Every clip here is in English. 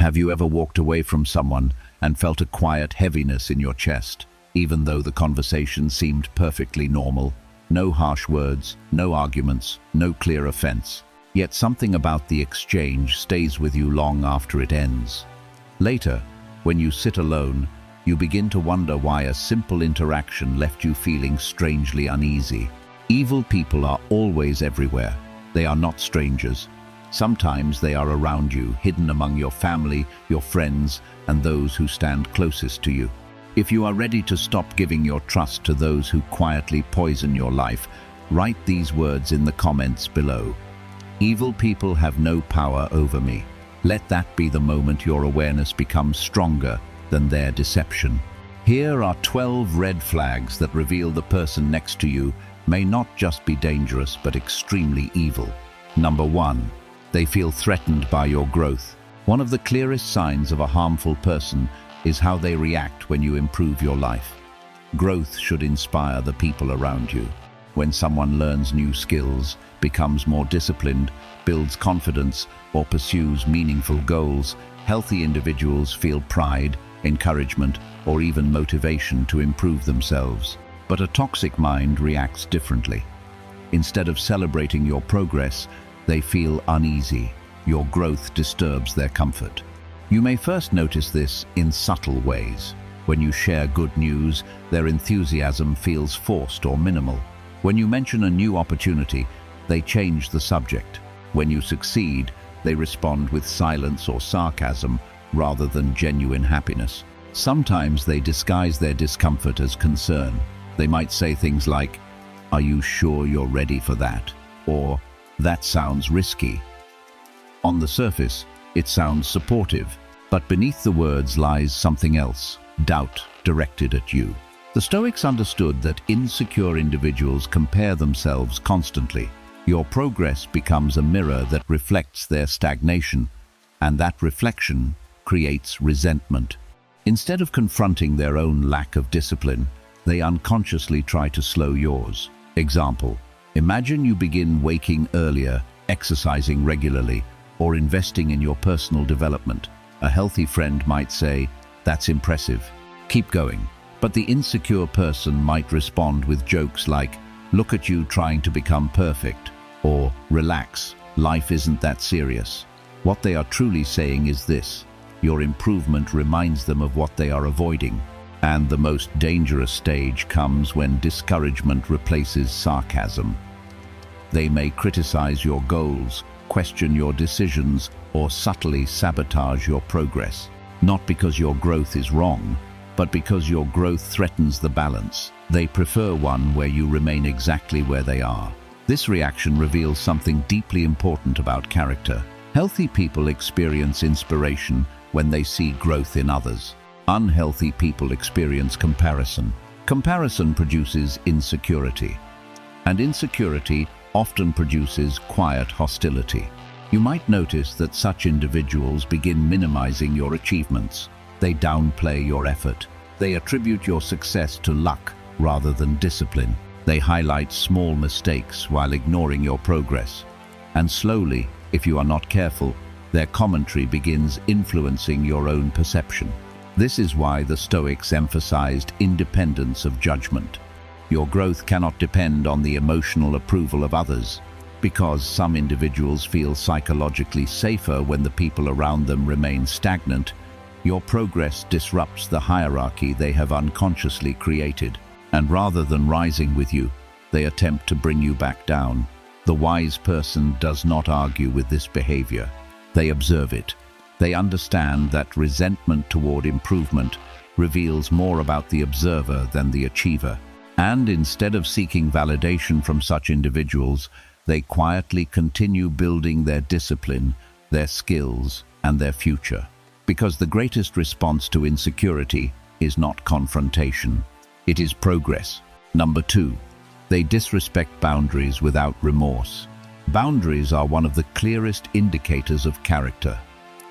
Have you ever walked away from someone and felt a quiet heaviness in your chest, even though the conversation seemed perfectly normal? No harsh words, no arguments, no clear offense. Yet something about the exchange stays with you long after it ends. Later, when you sit alone, you begin to wonder why a simple interaction left you feeling strangely uneasy. Evil people are always everywhere. They are not strangers. Sometimes they are around you, hidden among your family, your friends, and those who stand closest to you. If you are ready to stop giving your trust to those who quietly poison your life, write these words in the comments below. Evil people have no power over me. Let that be the moment your awareness becomes stronger than their deception. Here are 12 red flags that reveal the person next to you may not just be dangerous but extremely evil. Number 1. They feel threatened by your growth. One of the clearest signs of a harmful person is how they react when you improve your life. Growth should inspire the people around you. When someone learns new skills, becomes more disciplined, builds confidence, or pursues meaningful goals, healthy individuals feel pride, encouragement, or even motivation to improve themselves. But a toxic mind reacts differently. Instead of celebrating your progress, they feel uneasy. Your growth disturbs their comfort. You may first notice this in subtle ways. When you share good news, their enthusiasm feels forced or minimal. When you mention a new opportunity, they change the subject. When you succeed, they respond with silence or sarcasm rather than genuine happiness. Sometimes they disguise their discomfort as concern. They might say things like, "Are you sure you're ready for that?" Or, "That sounds risky." On the surface, it sounds supportive, but beneath the words lies something else, doubt directed at you. The Stoics understood that insecure individuals compare themselves constantly. Your progress becomes a mirror that reflects their stagnation, and that reflection creates resentment. Instead of confronting their own lack of discipline, they unconsciously try to slow yours. Example: imagine you begin waking earlier, exercising regularly, or investing in your personal development. A healthy friend might say, "That's impressive. Keep going." But the insecure person might respond with jokes like, "Look at you trying to become perfect," or "Relax, life isn't that serious." What they are truly saying is this: your improvement reminds them of what they are avoiding. And the most dangerous stage comes when discouragement replaces sarcasm. They may criticize your goals, question your decisions, or subtly sabotage your progress. Not because your growth is wrong, but because your growth threatens the balance. They prefer one where you remain exactly where they are. This reaction reveals something deeply important about character. Healthy people experience inspiration when they see growth in others. Unhealthy people experience comparison. Comparison produces insecurity, and insecurity often produces quiet hostility. You might notice that such individuals begin minimizing your achievements. They downplay your effort. They attribute your success to luck rather than discipline. They highlight small mistakes while ignoring your progress. And slowly, if you are not careful, their commentary begins influencing your own perception. This is why the Stoics emphasized independence of judgment. Your growth cannot depend on the emotional approval of others. Because some individuals feel psychologically safer when the people around them remain stagnant, your progress disrupts the hierarchy they have unconsciously created. And rather than rising with you, they attempt to bring you back down. The wise person does not argue with this behavior. They observe it. They understand that resentment toward improvement reveals more about the observer than the achiever. And instead of seeking validation from such individuals, they quietly continue building their discipline, their skills, and their future. Because the greatest response to insecurity is not confrontation, it is progress. Number 2, they disrespect boundaries without remorse. Boundaries are one of the clearest indicators of character.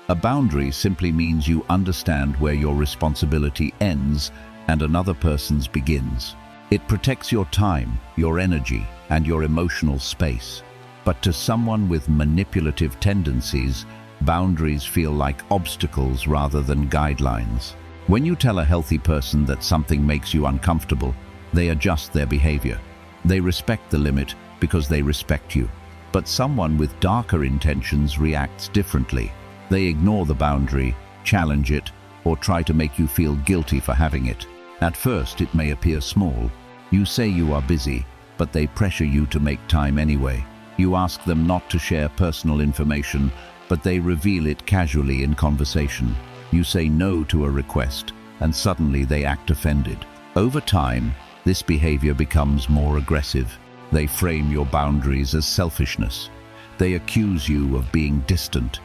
A boundary simply means you understand where your responsibility ends and another person's begins. It protects your time, your energy, and your emotional space. But to someone with manipulative tendencies, Boundaries feel like obstacles rather than guidelines. When you tell a healthy person that something makes you uncomfortable, they adjust their behavior. They respect the limit because they respect you. But someone with darker intentions reacts differently. They ignore the boundary, challenge it, or try to make you feel guilty for having it. At first, it may appear small. You say you are busy, but they pressure you to make time anyway. You ask them not to share personal information, but they reveal it casually in conversation. You say no to a request, and suddenly they act offended. Over time, this behavior becomes more aggressive. They frame your boundaries as selfishness. They accuse you of being distant.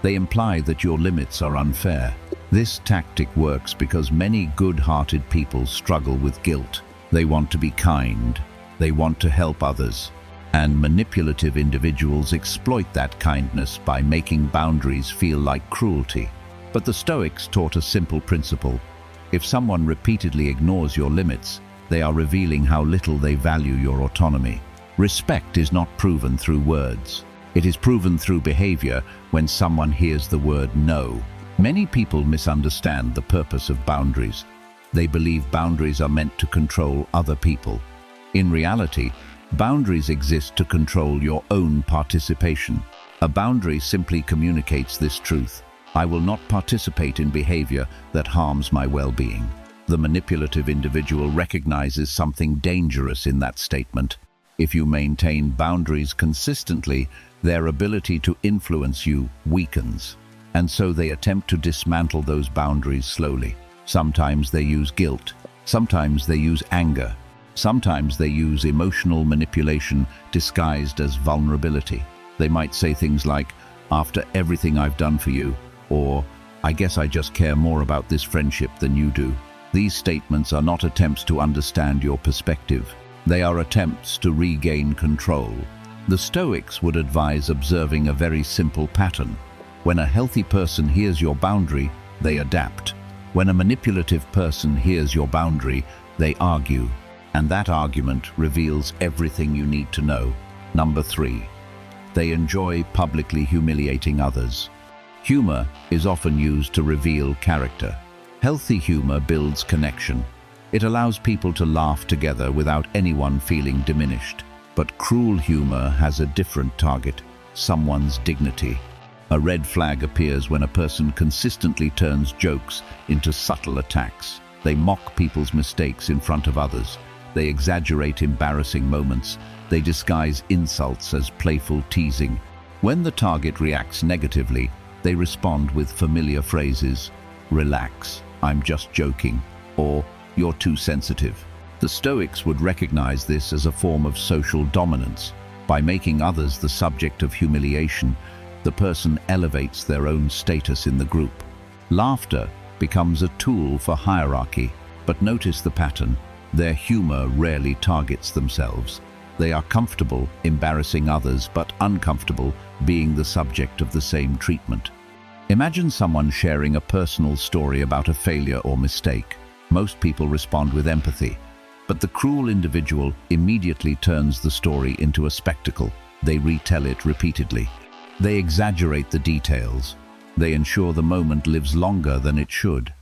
They imply that your limits are unfair. This tactic works because many good-hearted people struggle with guilt. They want to be kind. They want to help others. And manipulative individuals exploit that kindness by making boundaries feel like cruelty. But the Stoics taught a simple principle. If someone repeatedly ignores your limits, they are revealing how little they value your autonomy. Respect is not proven through words. It is proven through behavior when someone hears the word no. Many people misunderstand the purpose of boundaries. They believe boundaries are meant to control other people. In reality, boundaries exist to control your own participation. A boundary simply communicates this truth. I will not participate in behavior that harms my well-being. The manipulative individual recognizes something dangerous in that statement. If you maintain boundaries consistently, their ability to influence you weakens. And so they attempt to dismantle those boundaries slowly. Sometimes they use guilt. Sometimes they use anger. Sometimes they use emotional manipulation disguised as vulnerability. They might say things like, "After everything I've done for you," or "I guess I just care more about this friendship than you do." These statements are not attempts to understand your perspective. They are attempts to regain control. The Stoics would advise observing a very simple pattern. When a healthy person hears your boundary, they adapt. When a manipulative person hears your boundary, they argue. And that argument reveals everything you need to know. Number 3. They enjoy publicly humiliating others. Humor is often used to reveal character. Healthy humor builds connection. It allows people to laugh together without anyone feeling diminished. But cruel humor has a different target: someone's dignity. A red flag appears when a person consistently turns jokes into subtle attacks. They mock people's mistakes in front of others. They exaggerate embarrassing moments. They disguise insults as playful teasing. When the target reacts negatively, they respond with familiar phrases: "Relax, I'm just joking," or "You're too sensitive." The Stoics would recognize this as a form of social dominance. By making others the subject of humiliation, the person elevates their own status in the group. Laughter becomes a tool for hierarchy, but notice the pattern. Their humor rarely targets themselves. They are comfortable embarrassing others, but uncomfortable being the subject of the same treatment. Imagine someone sharing a personal story about a failure or mistake. Most people respond with empathy, but the cruel individual immediately turns the story into a spectacle. They retell it repeatedly. They exaggerate the details. They ensure the moment lives longer than it should.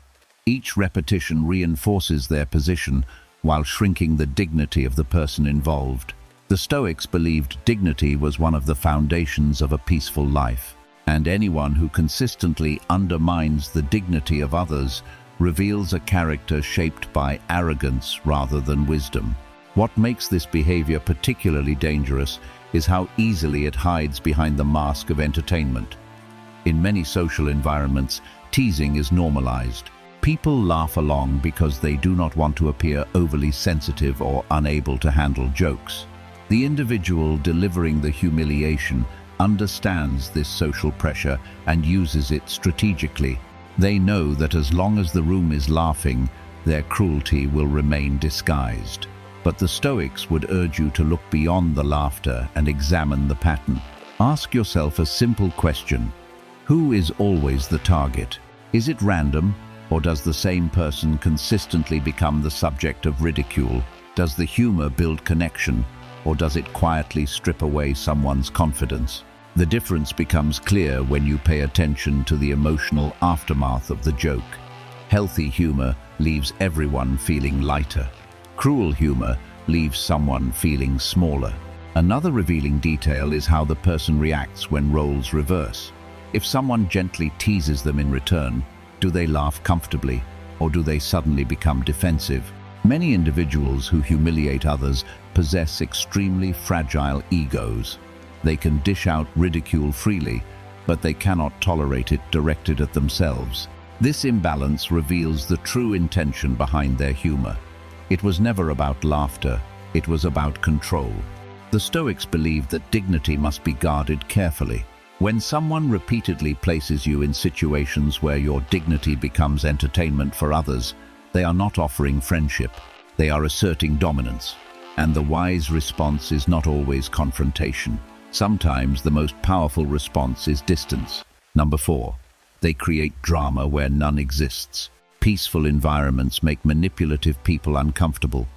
Each repetition reinforces their position while shrinking the dignity of the person involved. The Stoics believed dignity was one of the foundations of a peaceful life, and anyone who consistently undermines the dignity of others reveals a character shaped by arrogance rather than wisdom. What makes this behavior particularly dangerous is how easily it hides behind the mask of entertainment. In many social environments, teasing is normalized. People laugh along because they do not want to appear overly sensitive or unable to handle jokes. The individual delivering the humiliation understands this social pressure and uses it strategically. They know that as long as the room is laughing, their cruelty will remain disguised. But the Stoics would urge you to look beyond the laughter and examine the pattern. Ask yourself a simple question: who is always the target? Is it random, or does the same person consistently become the subject of ridicule? Does the humor build connection, or does it quietly strip away someone's confidence? The difference becomes clear when you pay attention to the emotional aftermath of the joke. Healthy humor leaves everyone feeling lighter. Cruel humor leaves someone feeling smaller. Another revealing detail is how the person reacts when roles reverse. If someone gently teases them in return, do they laugh comfortably, or do they suddenly become defensive? Many individuals who humiliate others possess extremely fragile egos. They can dish out ridicule freely, but they cannot tolerate it directed at themselves. This imbalance reveals the true intention behind their humor. It was never about laughter, it was about control. The Stoics believed that dignity must be guarded carefully. When someone repeatedly places you in situations where your dignity becomes entertainment for others, they are not offering friendship, they are asserting dominance. And the wise response is not always confrontation. Sometimes the most powerful response is distance. Number 4. They create drama where none exists. Peaceful environments make manipulative people uncomfortable.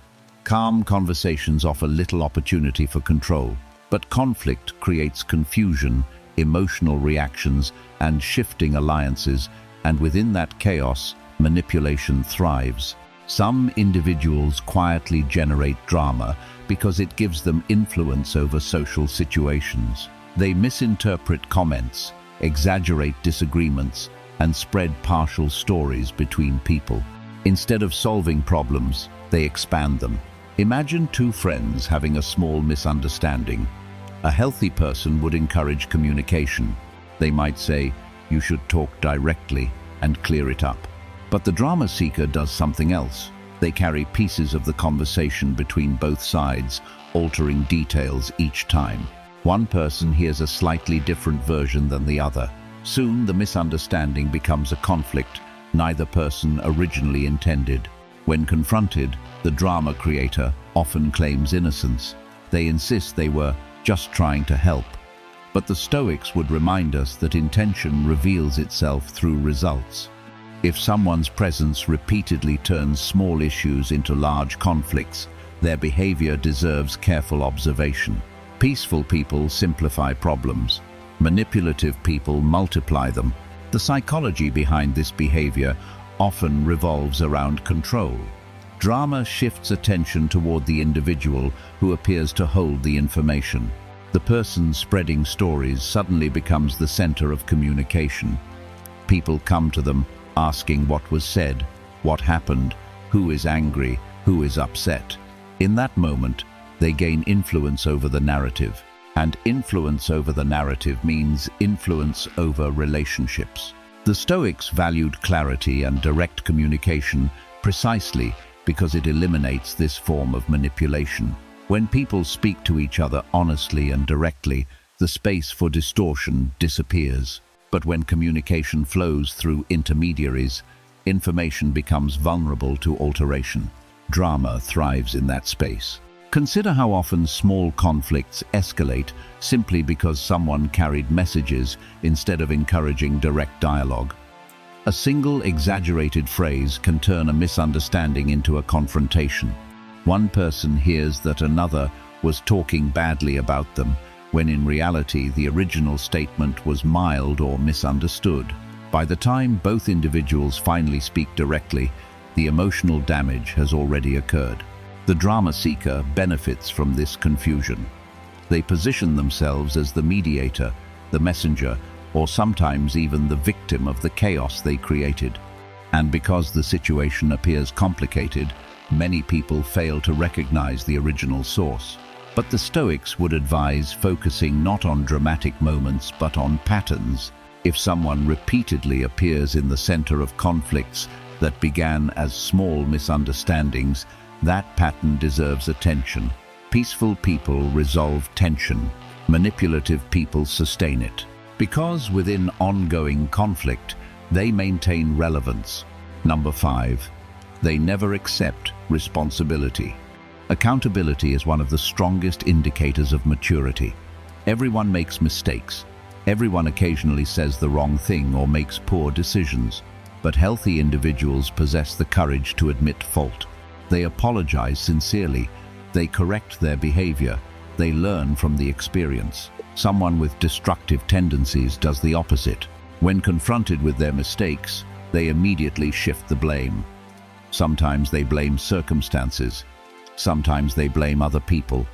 Calm conversations offer little opportunity for control, but conflict creates confusion, emotional reactions, and shifting alliances, and within that chaos, manipulation thrives. Some individuals quietly generate drama because it gives them influence over social situations. They misinterpret comments, exaggerate disagreements, and spread partial stories between people. Instead of solving problems, they expand them. Imagine two friends having a small misunderstanding. A healthy person would encourage communication. They might say, "You should talk directly and clear it up." But the drama seeker does something else. They carry pieces of the conversation between both sides, altering details each time. One person hears a slightly different version than the other. Soon, the misunderstanding becomes a conflict neither person originally intended. When confronted, the drama creator often claims innocence. They insist they were just trying to help. But the Stoics would remind us that intention reveals itself through results. If someone's presence repeatedly turns small issues into large conflicts, their behavior deserves careful observation. Peaceful people simplify problems. Manipulative people multiply them. The psychology behind this behavior often revolves around control. Drama shifts attention toward the individual who appears to hold the information. The person spreading stories suddenly becomes the center of communication. People come to them asking what was said, what happened, who is angry, who is upset. In that moment, they gain influence over the narrative. And influence over the narrative means influence over relationships. The Stoics valued clarity and direct communication precisely because it eliminates this form of manipulation. When people speak to each other honestly and directly, the space for distortion disappears. But when communication flows through intermediaries, information becomes vulnerable to alteration. Drama thrives in that space. Consider how often small conflicts escalate simply because someone carried messages instead of encouraging direct dialogue. A single exaggerated phrase can turn a misunderstanding into a confrontation. One person hears that another was talking badly about them, when in reality the original statement was mild or misunderstood. By the time both individuals finally speak directly, the emotional damage has already occurred. The drama seeker benefits from this confusion. They position themselves as the mediator, the messenger, or sometimes even the victim of the chaos they created. And because the situation appears complicated, many people fail to recognize the original source. But the Stoics would advise focusing not on dramatic moments but on patterns. If someone repeatedly appears in the center of conflicts that began as small misunderstandings, that pattern deserves attention. Peaceful people resolve tension. Manipulative people sustain it. Because within ongoing conflict, they maintain relevance. Number 5. They never accept responsibility. Accountability is one of the strongest indicators of maturity. Everyone makes mistakes. Everyone occasionally says the wrong thing or makes poor decisions. But healthy individuals possess the courage to admit fault. They apologize sincerely. They correct their behavior. They learn from the experience. Someone with destructive tendencies does the opposite. When confronted with their mistakes, they immediately shift the blame. Sometimes they blame circumstances. Sometimes they blame other people.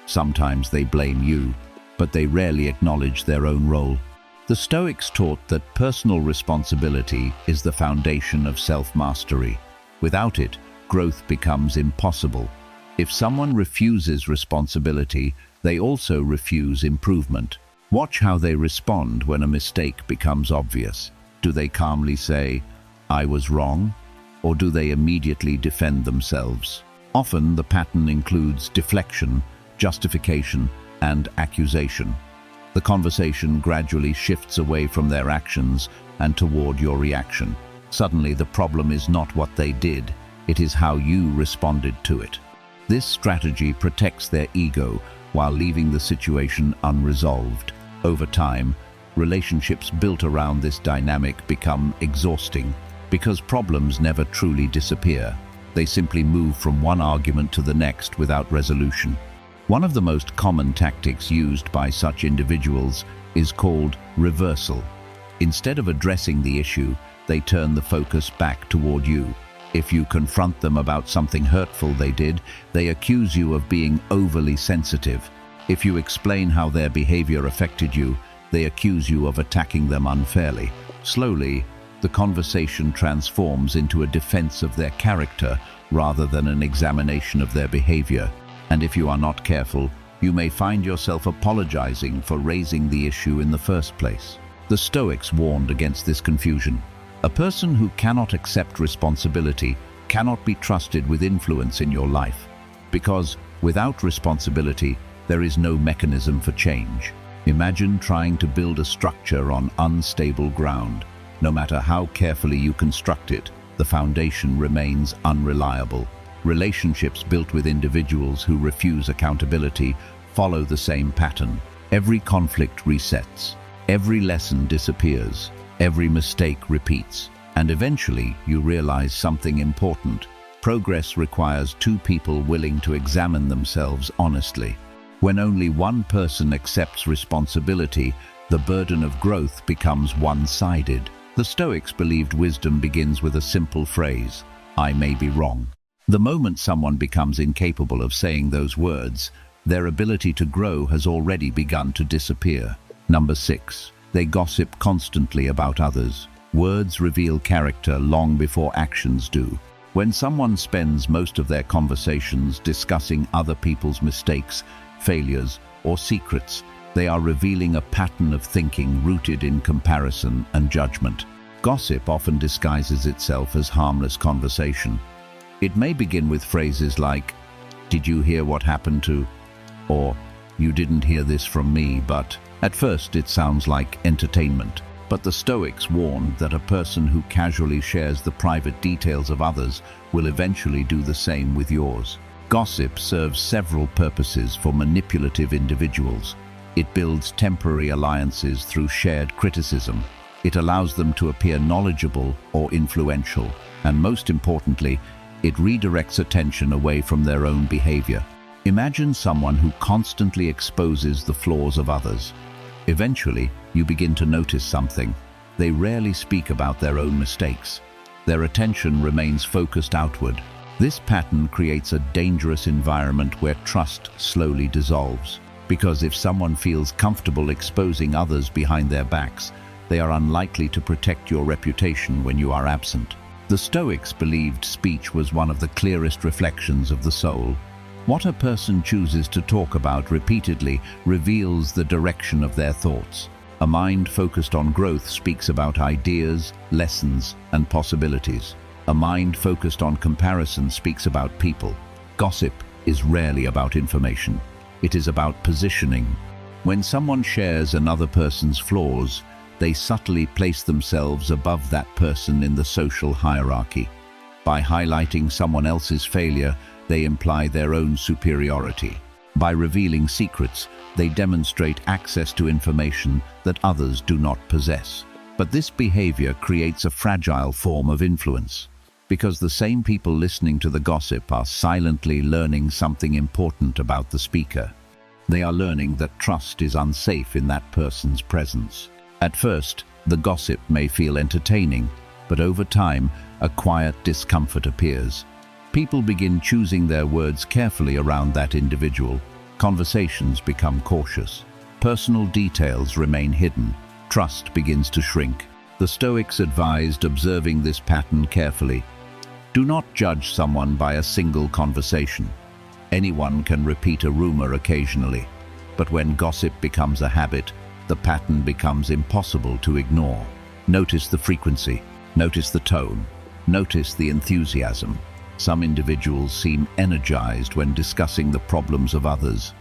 Sometimes they blame you, but they rarely acknowledge their own role. The Stoics taught that personal responsibility is the foundation of self-mastery. Without it, growth becomes impossible. If someone refuses responsibility, they also refuse improvement. Watch how they respond when a mistake becomes obvious. Do they calmly say, "I was wrong?" Or do they immediately defend themselves? Often the pattern includes deflection, justification, and accusation. The conversation gradually shifts away from their actions and toward your reaction. Suddenly, the problem is not what they did, it is how you responded to it. This strategy protects their ego while leaving the situation unresolved. Over time, relationships built around this dynamic become exhausting because problems never truly disappear. They simply move from one argument to the next without resolution. One of the most common tactics used by such individuals is called reversal. Instead of addressing the issue, they turn the focus back toward you. If you confront them about something hurtful they did, they accuse you of being overly sensitive. If you explain how their behavior affected you, they accuse you of attacking them unfairly. Slowly, the conversation transforms into a defense of their character rather than an examination of their behavior. And if you are not careful, you may find yourself apologizing for raising the issue in the first place. The Stoics warned against this confusion. A person who cannot accept responsibility cannot be trusted with influence in your life, because without responsibility, there is no mechanism for change. Imagine trying to build a structure on unstable ground. No matter how carefully you construct it, the foundation remains unreliable. Relationships built with individuals who refuse accountability follow the same pattern. Every conflict resets, every lesson disappears, every mistake repeats, and eventually you realize something important. Progress requires two people willing to examine themselves honestly. When only one person accepts responsibility, the burden of growth becomes one-sided. The Stoics believed wisdom begins with a simple phrase, "I may be wrong." The moment someone becomes incapable of saying those words, their ability to grow has already begun to disappear. Number 6. They gossip constantly about others. Words reveal character long before actions do. When someone spends most of their conversations discussing other people's mistakes, failures, or secrets, they are revealing a pattern of thinking rooted in comparison and judgment. Gossip often disguises itself as harmless conversation. It may begin with phrases like, "Did you hear what happened to?" or "You didn't hear this from me, but..." At first it sounds like entertainment, but the Stoics warned that a person who casually shares the private details of others will eventually do the same with yours. Gossip serves several purposes for manipulative individuals. It builds temporary alliances through shared criticism. It allows them to appear knowledgeable or influential, and most importantly, it redirects attention away from their own behavior. Imagine someone who constantly exposes the flaws of others. Eventually, you begin to notice something. They rarely speak about their own mistakes. Their attention remains focused outward. This pattern creates a dangerous environment where trust slowly dissolves. Because if someone feels comfortable exposing others behind their backs, they are unlikely to protect your reputation when you are absent. The Stoics believed speech was one of the clearest reflections of the soul. What a person chooses to talk about repeatedly reveals the direction of their thoughts. A mind focused on growth speaks about ideas, lessons, and possibilities. A mind focused on comparison speaks about people. Gossip is rarely about information. It is about positioning. When someone shares another person's flaws, they subtly place themselves above that person in the social hierarchy. By highlighting someone else's failure, they imply their own superiority. By revealing secrets, they demonstrate access to information that others do not possess. But this behavior creates a fragile form of influence, because the same people listening to the gossip are silently learning something important about the speaker. They are learning that trust is unsafe in that person's presence. At first, the gossip may feel entertaining, but over time, a quiet discomfort appears. People begin choosing their words carefully around that individual. Conversations become cautious. Personal details remain hidden. Trust begins to shrink. The Stoics advised observing this pattern carefully. Do not judge someone by a single conversation. Anyone can repeat a rumor occasionally, but when gossip becomes a habit, the pattern becomes impossible to ignore. Notice the frequency, notice the tone, notice the enthusiasm. Some individuals seem energized when discussing the problems of others.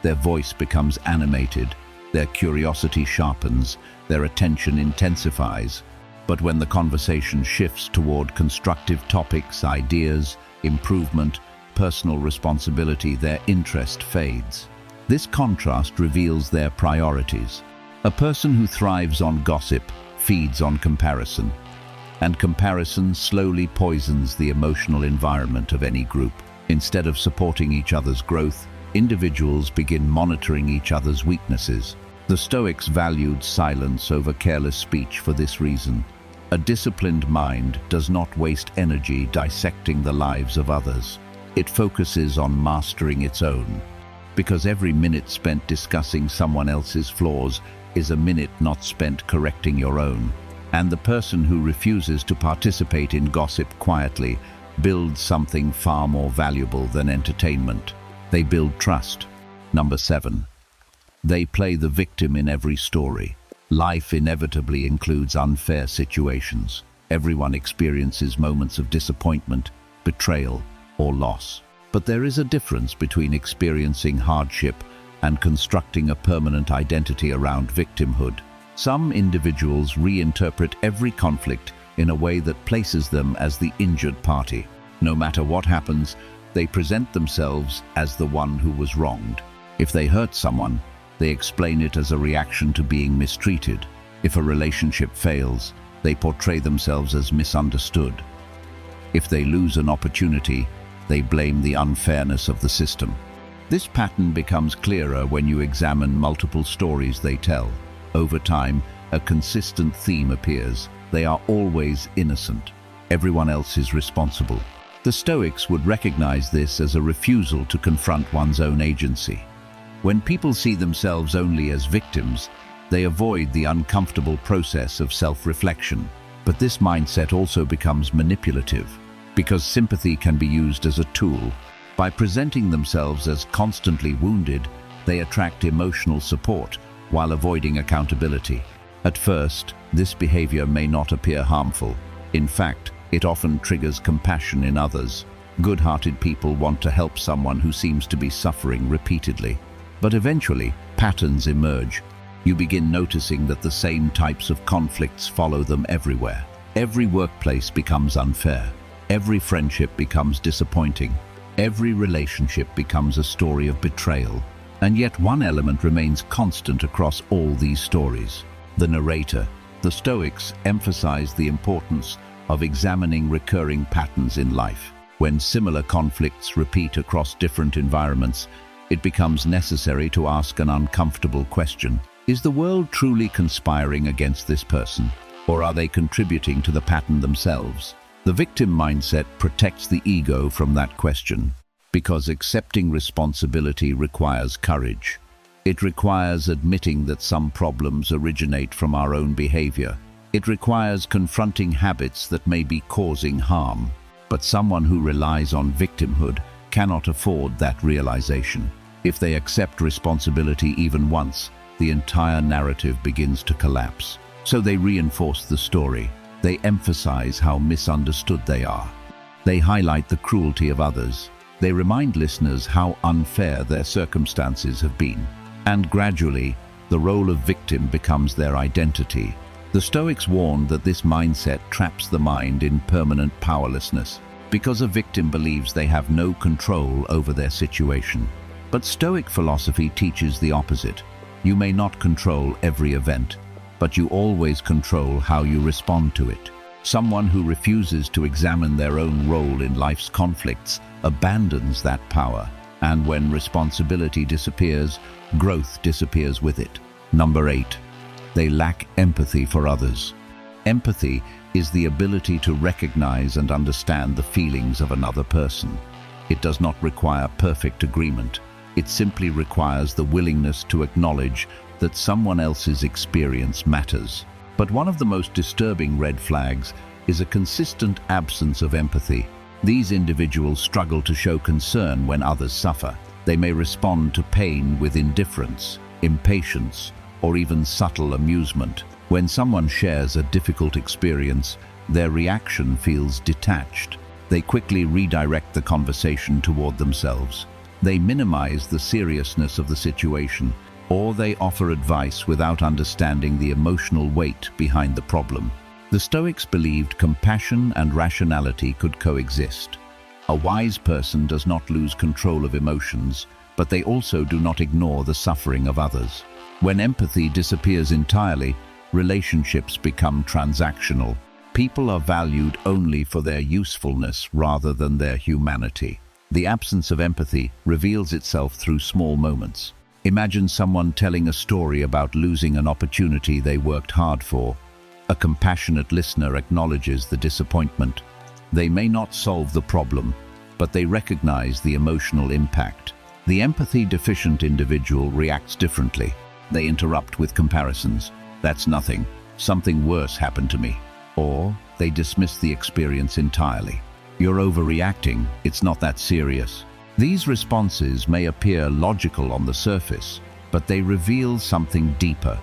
Their voice becomes animated, their curiosity sharpens, their attention intensifies. But when the conversation shifts toward constructive topics, ideas, improvement, personal responsibility, their interest fades. This contrast reveals their priorities. A person who thrives on gossip feeds on comparison, and comparison slowly poisons the emotional environment of any group. Instead of supporting each other's growth, individuals begin monitoring each other's weaknesses. The Stoics valued silence over careless speech for this reason. A disciplined mind does not waste energy dissecting the lives of others. It focuses on mastering its own, because every minute spent discussing someone else's flaws is a minute not spent correcting your own. And the person who refuses to participate in gossip quietly builds something far more valuable than entertainment. They build trust. Number 7. They play the victim in every story. Life inevitably includes unfair situations. Everyone experiences moments of disappointment, betrayal, or loss. But there is a difference between experiencing hardship and constructing a permanent identity around victimhood. Some individuals reinterpret every conflict in a way that places them as the injured party. No matter what happens, they present themselves as the one who was wronged. If they hurt someone, they explain it as a reaction to being mistreated. If a relationship fails, they portray themselves as misunderstood. If they lose an opportunity, they blame the unfairness of the system. This pattern becomes clearer when you examine multiple stories they tell. Over time, a consistent theme appears. They are always innocent. Everyone else is responsible. The Stoics would recognize this as a refusal to confront one's own agency. When people see themselves only as victims, they avoid the uncomfortable process of self-reflection. But this mindset also becomes manipulative, because sympathy can be used as a tool. By presenting themselves as constantly wounded, they attract emotional support while avoiding accountability. At first, this behavior may not appear harmful. In fact, it often triggers compassion in others. Good-hearted people want to help someone who seems to be suffering repeatedly. But eventually, patterns emerge. You begin noticing that the same types of conflicts follow them everywhere. Every workplace becomes unfair. Every friendship becomes disappointing. Every relationship becomes a story of betrayal. And yet one element remains constant across all these stories: the narrator. The Stoics emphasize the importance of examining recurring patterns in life. When similar conflicts repeat across different environments, it becomes necessary to ask an uncomfortable question. Is the world truly conspiring against this person, or are they contributing to the pattern themselves? The victim mindset protects the ego from that question, because accepting responsibility requires courage. It requires admitting that some problems originate from our own behavior. It requires confronting habits that may be causing harm. But someone who relies on victimhood cannot afford that realization. If they accept responsibility even once, the entire narrative begins to collapse. So they reinforce the story. They emphasize how misunderstood they are. They highlight the cruelty of others. They remind listeners how unfair their circumstances have been. And gradually, the role of victim becomes their identity. The Stoics warned that this mindset traps the mind in permanent powerlessness, because a victim believes they have no control over their situation. But Stoic philosophy teaches the opposite. You may not control every event, but you always control how you respond to it. Someone who refuses to examine their own role in life's conflicts abandons that power. And when responsibility disappears, growth disappears with it. Number 8. They lack empathy for others. Empathy is the ability to recognize and understand the feelings of another person. It does not require perfect agreement. It simply requires the willingness to acknowledge that someone else's experience matters. But one of the most disturbing red flags is a consistent absence of empathy. These individuals struggle to show concern when others suffer. They may respond to pain with indifference, impatience, or even subtle amusement. When someone shares a difficult experience, their reaction feels detached. They quickly redirect the conversation toward themselves. They minimize the seriousness of the situation, or they offer advice without understanding the emotional weight behind the problem. The Stoics believed compassion and rationality could coexist. A wise person does not lose control of emotions, but they also do not ignore the suffering of others. When empathy disappears entirely, relationships become transactional. People are valued only for their usefulness rather than their humanity. The absence of empathy reveals itself through small moments. Imagine someone telling a story about losing an opportunity they worked hard for. A compassionate listener acknowledges the disappointment. They may not solve the problem, but they recognize the emotional impact. The empathy-deficient individual reacts differently. They interrupt with comparisons. "That's nothing. Something worse happened to me." Or they dismiss the experience entirely. "You're overreacting. It's not that serious." These responses may appear logical on the surface, but they reveal something deeper: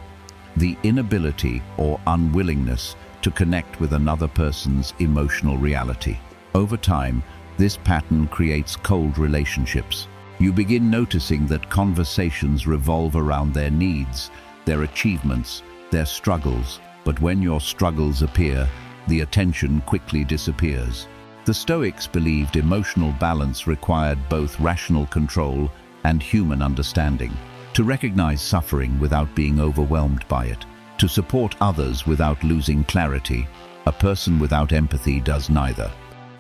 the inability or unwillingness to connect with another person's emotional reality. Over time, this pattern creates cold relationships. You begin noticing that conversations revolve around their needs, their achievements, their struggles. But when your struggles appear, the attention quickly disappears. The Stoics believed emotional balance required both rational control and human understanding. To recognize suffering without being overwhelmed by it. To support others without losing clarity. A person without empathy does neither.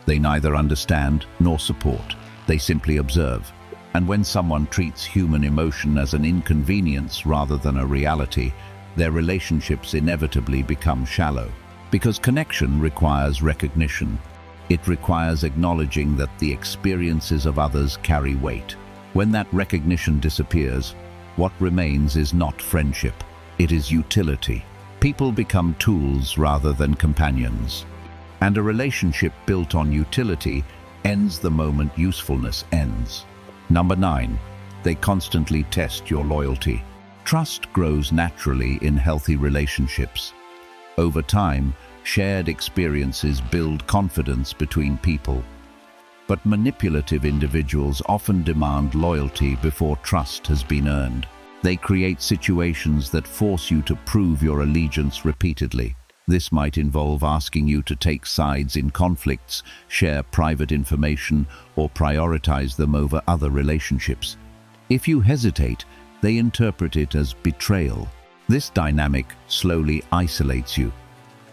They neither understand nor support. They simply observe. And when someone treats human emotion as an inconvenience rather than a reality, their relationships inevitably become shallow. Because connection requires recognition. It requires acknowledging that the experiences of others carry weight. When that recognition disappears, what remains is not friendship, it is utility. People become tools rather than companions. And a relationship built on utility ends the moment usefulness ends. Number 9, they constantly test your loyalty. Trust grows naturally in healthy relationships. Over time, shared experiences build confidence between people. But manipulative individuals often demand loyalty before trust has been earned. They create situations that force you to prove your allegiance repeatedly. This might involve asking you to take sides in conflicts, share private information, or prioritize them over other relationships. If you hesitate, they interpret it as betrayal. This dynamic slowly isolates you,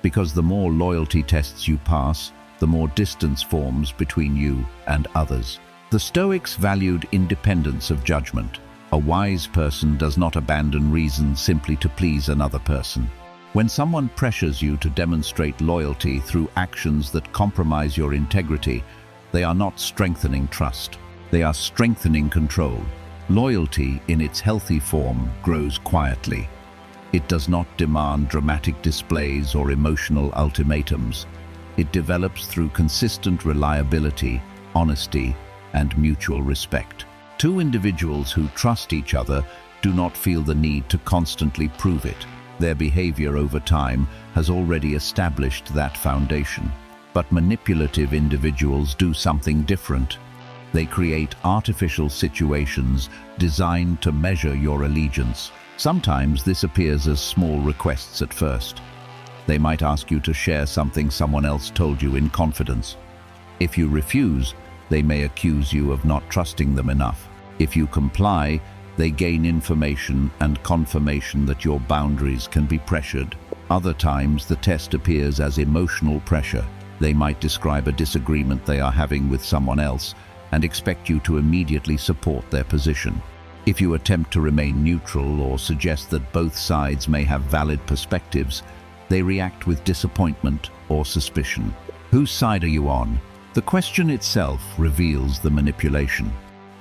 because the more loyalty tests you pass, the more distance forms between you and others. The Stoics valued independence of judgment. A wise person does not abandon reason simply to please another person. When someone pressures you to demonstrate loyalty through actions that compromise your integrity, they are not strengthening trust. They are strengthening control. Loyalty, in its healthy form, grows quietly. It does not demand dramatic displays or emotional ultimatums. It develops through consistent reliability, honesty, and mutual respect. Two individuals who trust each other do not feel the need to constantly prove it. Their behavior over time has already established that foundation. But manipulative individuals do something different. They create artificial situations designed to measure your allegiance. Sometimes this appears as small requests at first. They might ask you to share something someone else told you in confidence. If you refuse, they may accuse you of not trusting them enough. If you comply, they gain information and confirmation that your boundaries can be pressured. Other times, the test appears as emotional pressure. They might describe a disagreement they are having with someone else, and expect you to immediately support their position. If you attempt to remain neutral or suggest that both sides may have valid perspectives, they react with disappointment or suspicion. Whose side are you on? The question itself reveals the manipulation.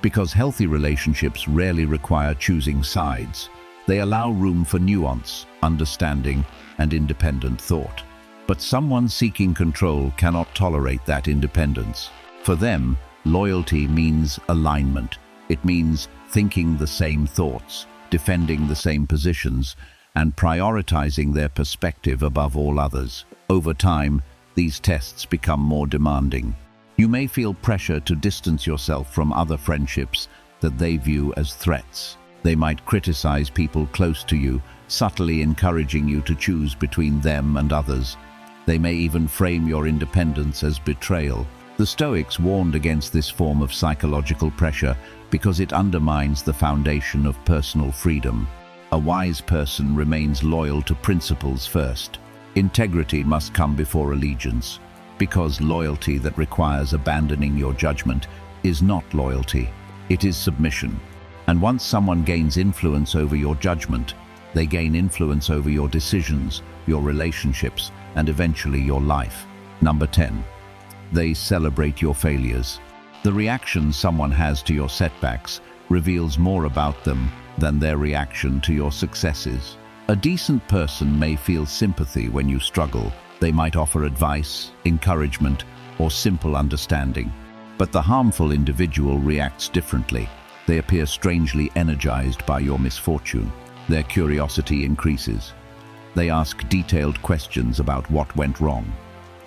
Because healthy relationships rarely require choosing sides, they allow room for nuance, understanding, and independent thought. But someone seeking control cannot tolerate that independence. For them, loyalty means alignment. It means thinking the same thoughts, defending the same positions, and prioritizing their perspective above all others. Over time, these tests become more demanding. You may feel pressure to distance yourself from other friendships that they view as threats. They might criticize people close to you, subtly encouraging you to choose between them and others. They may even frame your independence as betrayal. The Stoics warned against this form of psychological pressure because it undermines the foundation of personal freedom. A wise person remains loyal to principles first. Integrity must come before allegiance, because loyalty that requires abandoning your judgment is not loyalty. It is submission. And once someone gains influence over your judgment, they gain influence over your decisions, your relationships, and eventually your life. Number 10. They celebrate your failures. The reaction someone has to your setbacks reveals more about them than their reaction to your successes. A decent person may feel sympathy when you struggle. They might offer advice, encouragement, or simple understanding. But the harmful individual reacts differently. They appear strangely energized by your misfortune. Their curiosity increases. They ask detailed questions about what went wrong.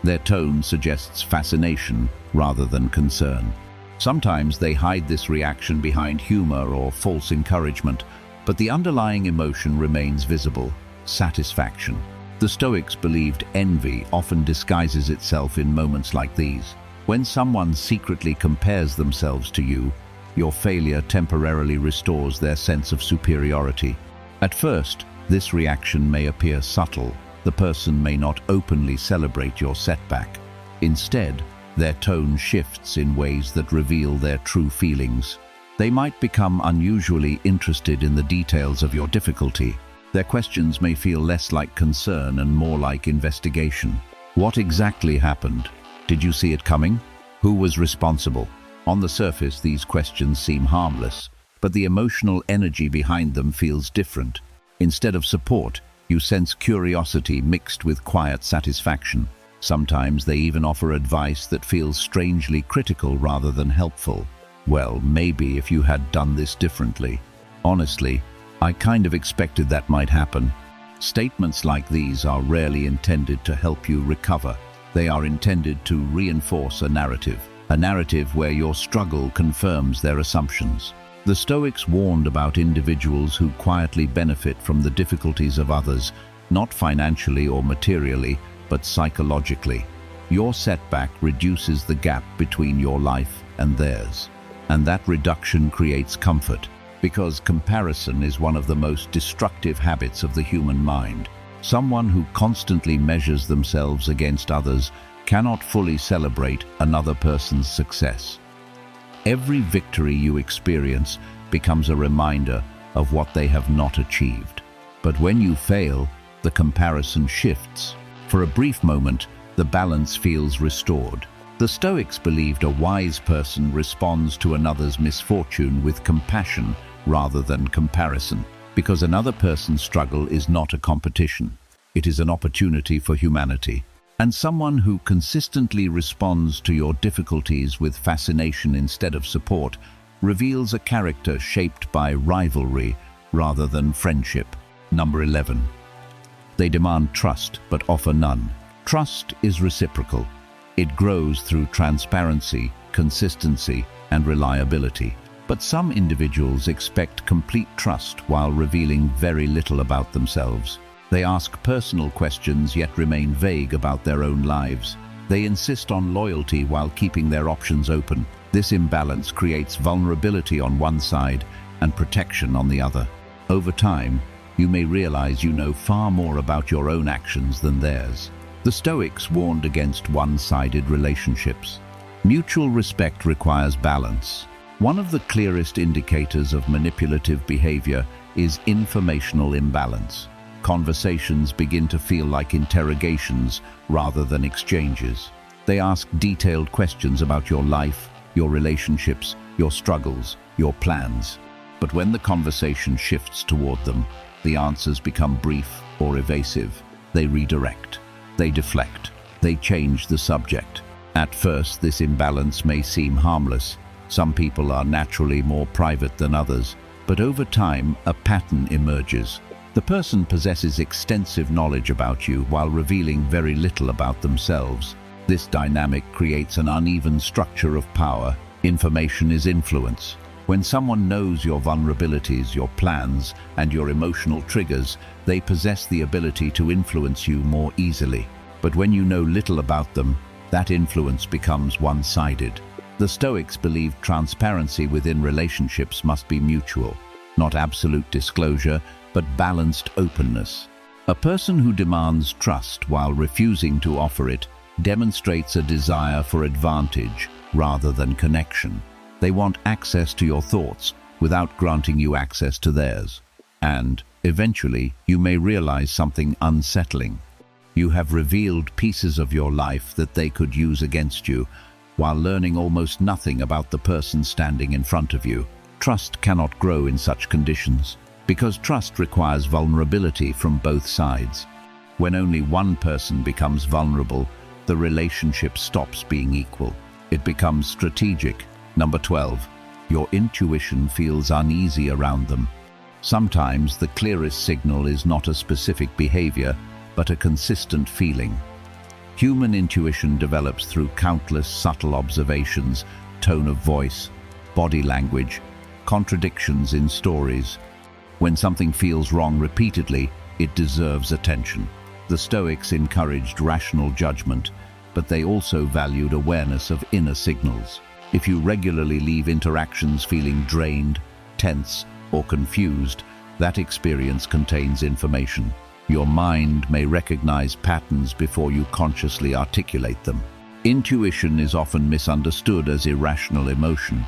Their tone suggests fascination rather than concern. Sometimes they hide this reaction behind humor or false encouragement, but the underlying emotion remains visible: satisfaction. The Stoics believed envy often disguises itself in moments like these. When someone secretly compares themselves to you, your failure temporarily restores their sense of superiority. At first, this reaction may appear subtle. The person may not openly celebrate your setback. Instead, their tone shifts in ways that reveal their true feelings. They might become unusually interested in the details of your difficulty. Their questions may feel less like concern and more like investigation. What exactly happened? Did you see it coming? Who was responsible? On the surface, these questions seem harmless, but the emotional energy behind them feels different. Instead of support, you sense curiosity mixed with quiet satisfaction. Sometimes they even offer advice that feels strangely critical rather than helpful. Well, maybe if you had done this differently. Honestly, I kind of expected that might happen. Statements like these are rarely intended to help you recover. They are intended to reinforce a narrative where your struggle confirms their assumptions. The Stoics warned about individuals who quietly benefit from the difficulties of others, not financially or materially, but psychologically. Your setback reduces the gap between your life and theirs. And that reduction creates comfort, because comparison is one of the most destructive habits of the human mind. Someone who constantly measures themselves against others cannot fully celebrate another person's success. Every victory you experience becomes a reminder of what they have not achieved. But when you fail, the comparison shifts. For a brief moment, the balance feels restored. The Stoics believed a wise person responds to another's misfortune with compassion rather than comparison, because another person's struggle is not a competition. It is an opportunity for humanity. And someone who consistently responds to your difficulties with fascination instead of support reveals a character shaped by rivalry rather than friendship. Number 11. They demand trust but offer none. Trust is reciprocal. It grows through transparency, consistency, and reliability. But some individuals expect complete trust while revealing very little about themselves. They ask personal questions yet remain vague about their own lives. They insist on loyalty while keeping their options open. This imbalance creates vulnerability on one side and protection on the other. Over time, you may realize you know far more about your own actions than theirs. The Stoics warned against one-sided relationships. Mutual respect requires balance. One of the clearest indicators of manipulative behavior is informational imbalance. Conversations begin to feel like interrogations rather than exchanges. They ask detailed questions about your life, your relationships, your struggles, your plans. But when the conversation shifts toward them, the answers become brief or evasive. They redirect, they deflect, they change the subject. At first, this imbalance may seem harmless. Some people are naturally more private than others, but over time, a pattern emerges. The person possesses extensive knowledge about you while revealing very little about themselves. This dynamic creates an uneven structure of power. Information is influence. When someone knows your vulnerabilities, your plans, and your emotional triggers, they possess the ability to influence you more easily. But when you know little about them, that influence becomes one-sided. The Stoics believed transparency within relationships must be mutual, not absolute disclosure, but balanced openness. A person who demands trust while refusing to offer it demonstrates a desire for advantage rather than connection. They want access to your thoughts without granting you access to theirs. And, eventually, you may realize something unsettling. You have revealed pieces of your life that they could use against you, while learning almost nothing about the person standing in front of you. Trust cannot grow in such conditions, because trust requires vulnerability from both sides. When only one person becomes vulnerable, the relationship stops being equal. It becomes strategic. Number 12, your intuition feels uneasy around them. Sometimes the clearest signal is not a specific behavior, but a consistent feeling. Human intuition develops through countless subtle observations, tone of voice, body language, contradictions in stories. When something feels wrong repeatedly, it deserves attention. The Stoics encouraged rational judgment, but they also valued awareness of inner signals. If you regularly leave interactions feeling drained, tense, or confused, that experience contains information. Your mind may recognize patterns before you consciously articulate them. Intuition is often misunderstood as irrational emotion,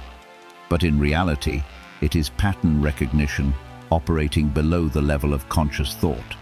but in reality, it is pattern recognition operating below the level of conscious thought.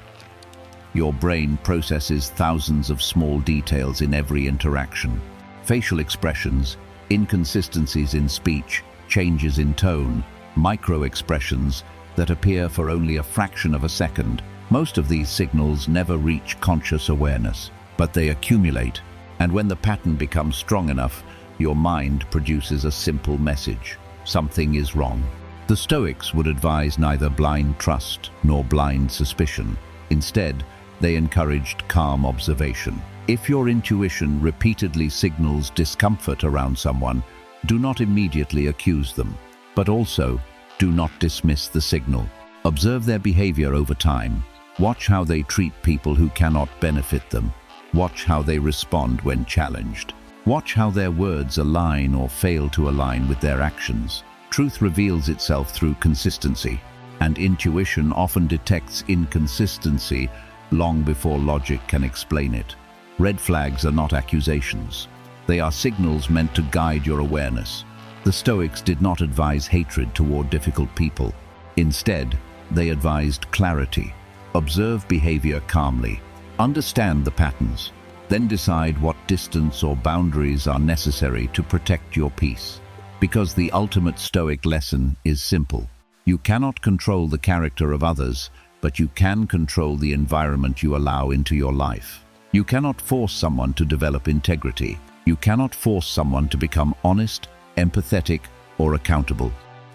Your brain processes thousands of small details in every interaction. Facial expressions, inconsistencies in speech, changes in tone, micro-expressions that appear for only a fraction of a second. Most of these signals never reach conscious awareness, but they accumulate, and when the pattern becomes strong enough, your mind produces a simple message: something is wrong. The Stoics would advise neither blind trust nor blind suspicion. Instead, they encouraged calm observation. If your intuition repeatedly signals discomfort around someone, do not immediately accuse them, but also do not dismiss the signal. Observe their behavior over time. Watch how they treat people who cannot benefit them. Watch how they respond when challenged. Watch how their words align or fail to align with their actions. Truth reveals itself through consistency, and intuition often detects inconsistency long before logic can explain it. Red flags are not accusations. They are signals meant to guide your awareness. The Stoics did not advise hatred toward difficult people. Instead, they advised clarity. Observe behavior calmly. Understand the patterns. Then decide what distance or boundaries are necessary to protect your peace. Because the ultimate Stoic lesson is simple. You cannot control the character of others, but you can control the environment you allow into your life. You cannot force someone to develop integrity. You cannot force someone to become honest, empathetic, or accountable.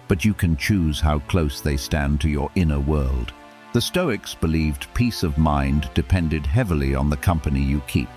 But you can choose how close they stand to your inner world. The Stoics believed peace of mind depended heavily on the company you keep.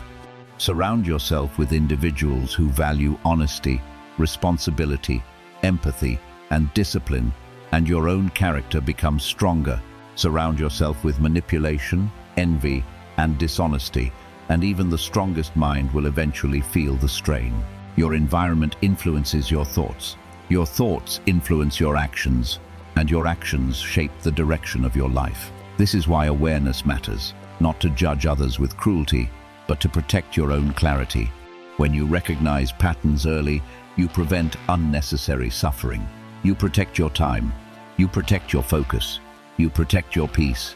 Surround yourself with individuals who value honesty, responsibility, empathy, and discipline, and your own character becomes stronger. Surround yourself with manipulation, envy, and dishonesty, and even the strongest mind will eventually feel the strain. Your environment influences your thoughts. Your thoughts influence your actions, and your actions shape the direction of your life. This is why awareness matters, not to judge others with cruelty, but to protect your own clarity. When you recognize patterns early, you prevent unnecessary suffering. You protect your time. You protect your focus. You protect your peace.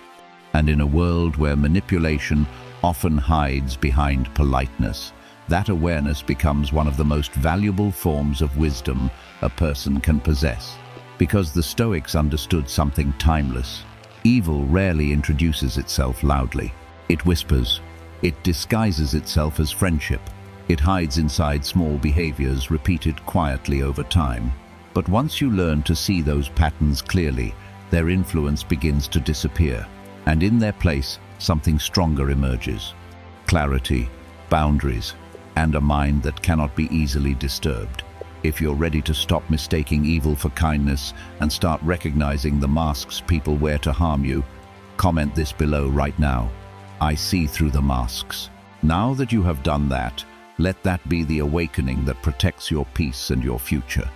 And in a world where manipulation often hides behind politeness, that awareness becomes one of the most valuable forms of wisdom a person can possess. Because the Stoics understood something timeless. Evil rarely introduces itself loudly. It whispers. It disguises itself as friendship. It hides inside small behaviors repeated quietly over time. But once you learn to see those patterns clearly, their influence begins to disappear. And in their place, something stronger emerges. Clarity, boundaries, and a mind that cannot be easily disturbed. If you're ready to stop mistaking evil for kindness and start recognizing the masks people wear to harm you, comment this below right now. I see through the masks. Now that you have done that, let that be the awakening that protects your peace and your future.